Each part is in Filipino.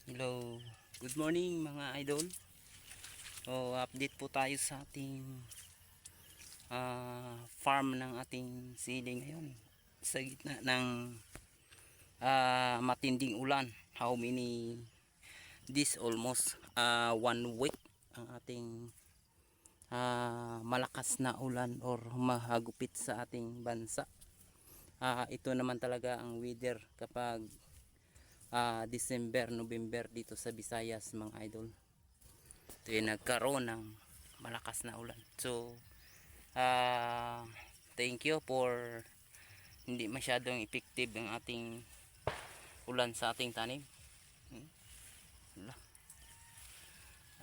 Hello, good morning mga idol. Update po tayo sa ating farm ng ating sili ngayon sa gitna ng matinding ulan. How many this almost 1 week ang ating malakas na ulan or mahagupit sa ating bansa. Ito naman talaga ang weather kapag December, November dito sa Visayas mga idol. Ito yung nagkaroon ng malakas na ulan. So thank you for hindi masyadong effective ang ating ulan sa ating tanim.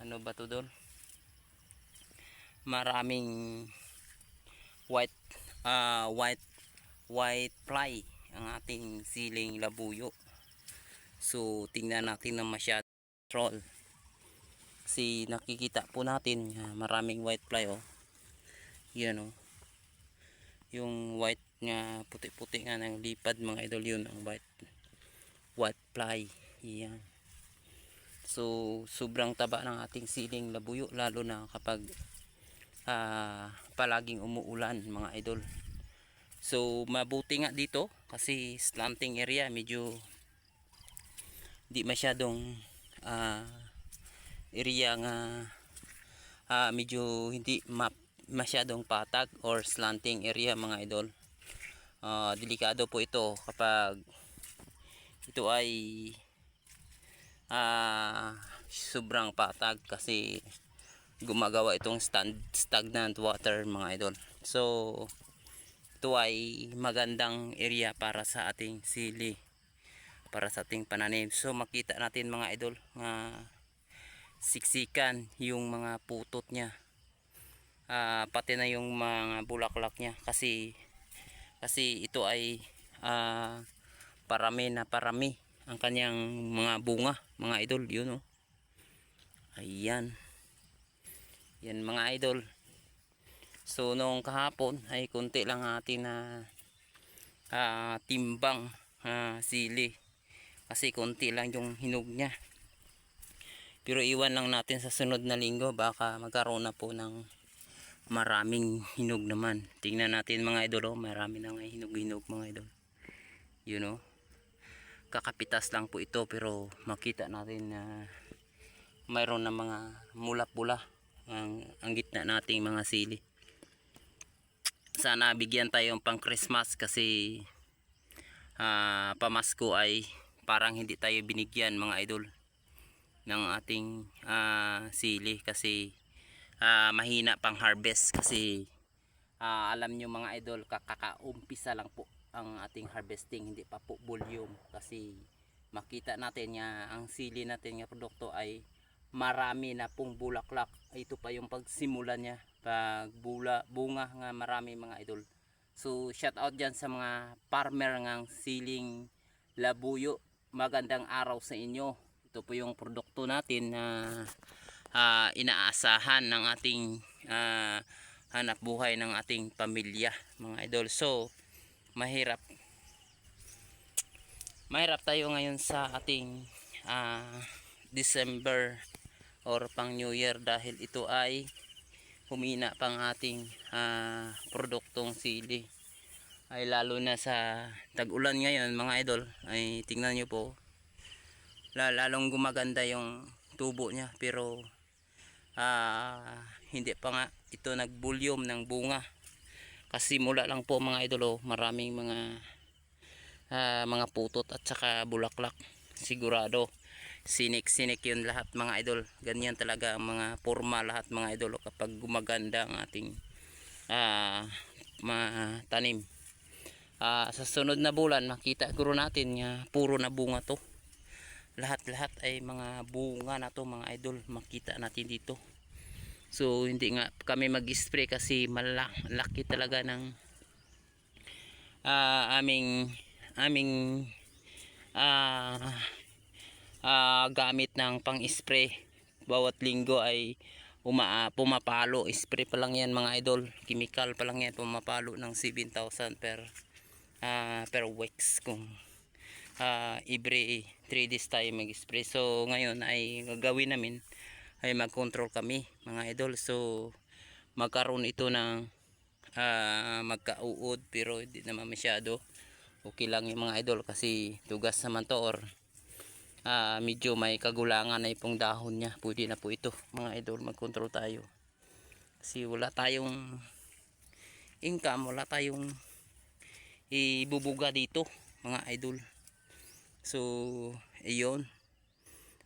Ano ba to doon? Maraming white fly ang ating siling labuyo. So tingnan natin na masyado troll. Kasi nakikita po natin maraming white fly yan yung white nga puti-puti nga ng lipad mga idol, yun ang white fly yan. So sobrang taba ng ating siling labuyo, lalo na kapag palaging umuulan mga idol. So mabuti nga dito kasi slanting area, medyo di masyadong area nga medyo hindi masyadong patag or slanting area mga idol. Delikado po ito kapag ito ay sobrang patag, kasi gumagawa itong stagnant water mga idol. So ito ay magandang area para sa ating sili, para sa ating pananim. So makita natin mga idol siksikan yung mga putot niya, pati na yung mga bulaklak niya, kasi ito ay parami ang kanyang mga bunga mga idol. Yun ayan yan mga idol. So noong kahapon ay konti lang atin na timbang sili, kasi konti lang yung hinog niya. Pero iwan lang natin sa sunod na linggo, baka magkaroon na po ng maraming hinog naman. Tingnan natin mga idol, marami na nga hinog mga idol. Kakapitas lang po ito, pero makita natin na mayroon na mga mula-pula ang gitna nating mga sili. Sana bigyan tayo pang Christmas, kasi pamasko ay parang hindi tayo binigyan mga idol ng ating sili, kasi mahina pang harvest. Kasi alam nyo mga idol, kakaumpisa lang po ang ating harvesting, hindi pa po volume. Kasi makita natin ang sili natin nga produkto ay marami na pong bulaklak. Ito pa yung pagsimula niya, pag bunga nga marami mga idol. So shout out dyan sa mga farmer ng siling labuyo, magandang araw sa inyo. Ito po yung produkto natin na inaasahan ng ating hanap buhay ng ating pamilya mga idol. So mahirap tayo ngayon sa ating December or pang New Year, dahil ito ay humina pang ating produktong sili, ay lalo na sa tag-ulan ngayon mga idol. Ay tingnan nyo po, lalong gumaganda yung tubo niya, pero hindi pa nga ito nag-volume ng bunga, kasi mula lang po mga idol. Maraming mga putot at saka bulaklak. Sigurado sinik yun lahat mga idol. Ganyan talaga ang mga forma lahat mga idol kapag gumaganda ang ating mga tanim. Sa sunod na bulan makita guro natin puro na bunga to. Lahat ay mga bunga na to mga idol, makita natin dito. So hindi nga kami mag-spray kasi malaki talaga ng aming gamit ng pang-spray. Bawat linggo ay pumapalo, spray pa lang yan mga idol, chemical pa lang yan, pumapalo ng 7,000 per weeks kung every 3 days tayo mag-spray. So ngayon ay gagawin namin ay mag-control kami mga idol. So magkaroon ito ng magkauod pero hindi naman masyado. Okay lang yung mga idol kasi tugas naman to, or medyo may kagulangan na pong dahon niya. Pwede na po ito mga idol, mag-control tayo. Kasi wala tayong income, wala tayong ibubuga dito mga idol. So ayun,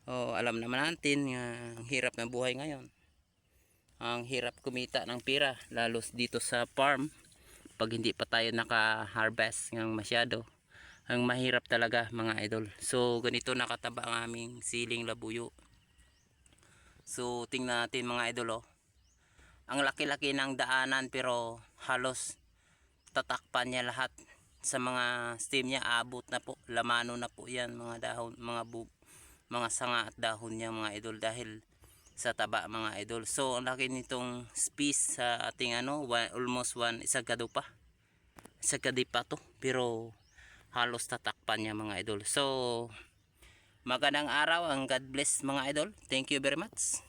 alam naman natin ang hirap ng buhay ngayon, ang hirap kumita ng pera lalo dito sa farm pag hindi pa tayo naka-harvest ng masyado. Ang mahirap talaga mga idol. So ganito nakataba ang aming siling labuyo. So tingnan natin mga idol, ang laki-laki ng daanan pero halos tatakpan niya lahat. Sa mga stem niya abot na po, lamano na po yan mga dahon, mga sanga at dahon niya mga idol, dahil sa taba mga idol. So ang laki nitong space sa ating almost isagado pa to, pero halos tatakpan niya mga idol. So magandang araw, ang God bless mga idol. Thank you very much.